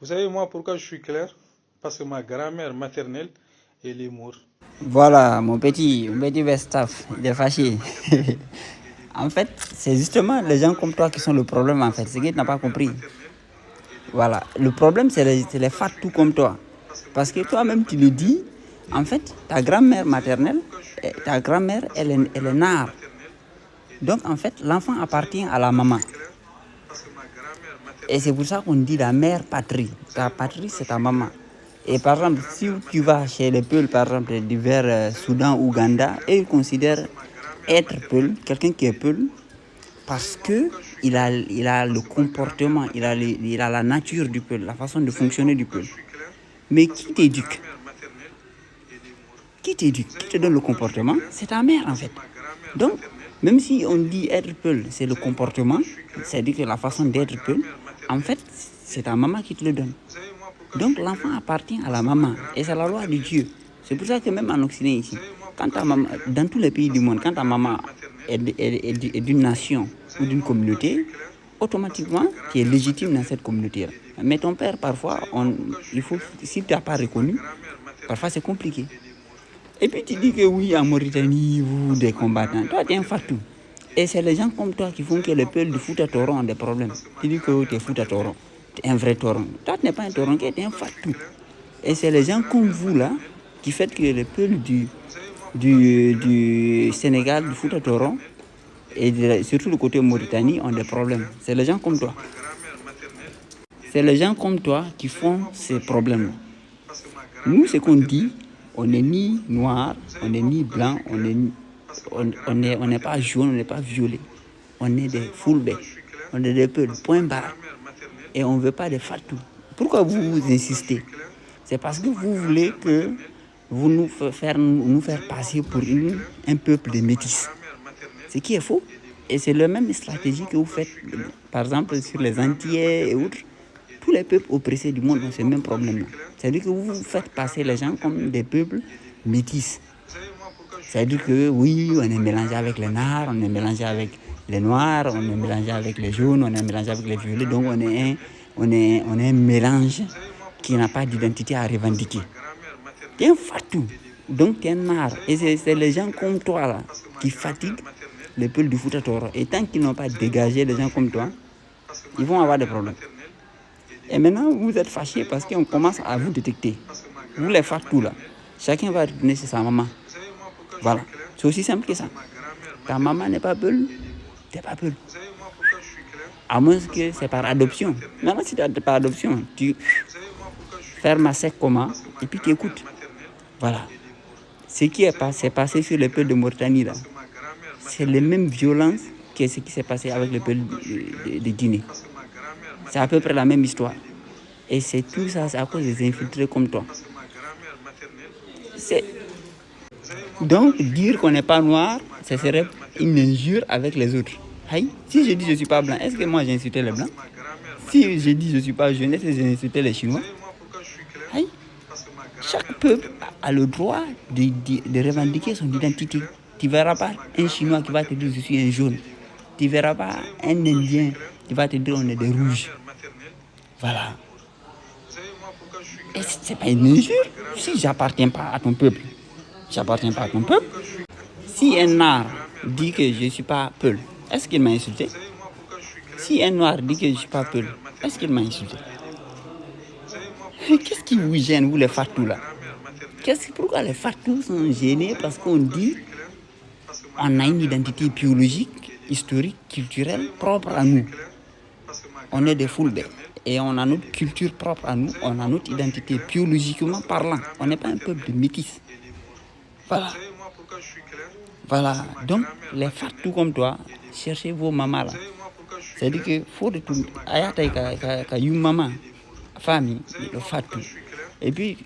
Vous savez, moi, pourquoi je suis clair? Parce que ma grand-mère maternelle, elle est morte. Voilà, mon petit Vestaf, il est fâché. En fait, c'est justement les gens comme toi qui sont le problème, en fait. C'est que tu n'as pas compris. Voilà, le problème, c'est les fatous comme toi. Parce que toi-même, tu le dis, en fait, ta grand-mère maternelle, ta grand-mère, elle est nare. Donc, en fait, l'enfant appartient à la maman. Et c'est pour ça qu'on dit la mère patrie. Ta patrie, c'est ta maman. Et par exemple, si tu vas chez les Peuls, par exemple, divers Soudan, Ouganda, et ils considèrent être Peul, quelqu'un qui est Peul, parce que il a le comportement, il a la nature du Peul, la façon de fonctionner du Peul. Mais qui t'éduque? Qui t'éduque? Qui te donne le comportement? C'est ta mère, en fait. Donc, même si on dit être Peul, c'est le comportement, c'est-à-dire que la façon d'être Peul, en fait, c'est ta maman qui te le donne. Donc l'enfant appartient à la maman et c'est la loi de Dieu. C'est pour ça que même en Occident ici, quand ta maman, dans tous les pays du monde, quand ta maman est d'une nation ou d'une communauté, automatiquement tu es légitime dans cette communauté-là. Mais ton père, parfois, si tu n'as pas reconnu, parfois c'est compliqué. Et puis tu dis que oui, en Mauritanie, vous, des combattants, toi tu es un fatou. Et c'est les gens comme toi qui font que les peuples du foot à Toron ont des problèmes. Tu dis que tu es foot à Toron, tu es un vrai Toron. Toi tu n'es pas un Toronquais, tu es un fatou. Et c'est les gens comme vous là qui font que les peuples du Sénégal, du foot à Toron, et surtout le côté Mauritanie ont des problèmes. C'est les gens comme toi. C'est les gens comme toi qui font ces problèmes-là. Nous, ce qu'on dit, on n'est ni noir, on n'est ni blanc, on n'est pas jaune, on n'est pas violet. On est des fullbacks, on est des peuls, point barre. Et on ne veut pas des fatous. Pourquoi vous insistez? C'est parce que vous voulez que vous nous faire passer pour un peuple de métis. Ce qui est faux. Et c'est la même stratégie que vous faites, par exemple, sur les Antillais et autres. Tous les peuples oppressés du monde ont ce même problème-là. C'est-à-dire que vous faites passer les gens comme des peuples métis. C'est-à-dire que oui, on est mélangé avec les Noirs, on est mélangé avec les Noirs, on est mélangé avec les jaunes, on est mélangé avec les violets. Donc on est un mélange qui n'a pas d'identité à revendiquer. Tu es un fatou, donc tu es un art. Et c'est les gens comme toi là qui fatiguent les peuples du foot à Toro. Et tant qu'ils n'ont pas dégagé les gens comme toi, ils vont avoir des problèmes. Et maintenant, vous êtes fâchés parce qu'on commence à vous détecter. Vous les fatous là, chacun va retourner chez sa maman. Voilà, c'est aussi simple que ça. Ta maman n'est pas Peul, tu n'es pas Peul. À moins que c'est par adoption. Maintenant, si c'est par adoption, tu fermes à sec comment et puis tu écoutes. Voilà. Ce qui est passé sur les peuples de Mauritanie, là, c'est les mêmes violences que ce qui s'est passé avec les peuples de Guinée. C'est à peu près la même histoire. Et c'est tout ça, c'est à cause des infiltrés comme toi. Donc, dire qu'on n'est pas noir, ce serait une injure avec les autres. Hey, si je dis je ne suis pas blanc, est-ce que moi j'ai insulté les blancs? Si je dis je ne suis pas jaune, est-ce que j'ai insulté les Chinois? Hey, chaque peuple a le droit de revendiquer son identité. Tu ne verras pas un Chinois qui va te dire je suis un jaune. Tu ne verras pas un Indien qui va te dire on est des rouges. Voilà. Et ce n'est pas une injure si je n'appartiens pas à ton peuple. J'appartiens pas à ton peuple. Si un noir dit que je ne suis pas Peul, est-ce qu'il m'a insulté? Si un noir dit que je ne suis pas Peul, est-ce qu'il m'a insulté? Qu'est-ce qui vous gêne, vous les fatous là? Pourquoi les fatous sont gênés? Parce qu'on dit on a une identité biologique, historique, culturelle propre à nous. On est des Fulbe et on a notre culture propre à nous, on a notre identité biologiquement parlant. On n'est pas un peuple de métis. Voilà. Voilà. Donc, les fatous comme toi, cherchez vos mamans là. C'est-à-dire qu'il faut retourner. Ayatay ka une maman, famille, le fatou. Et puis,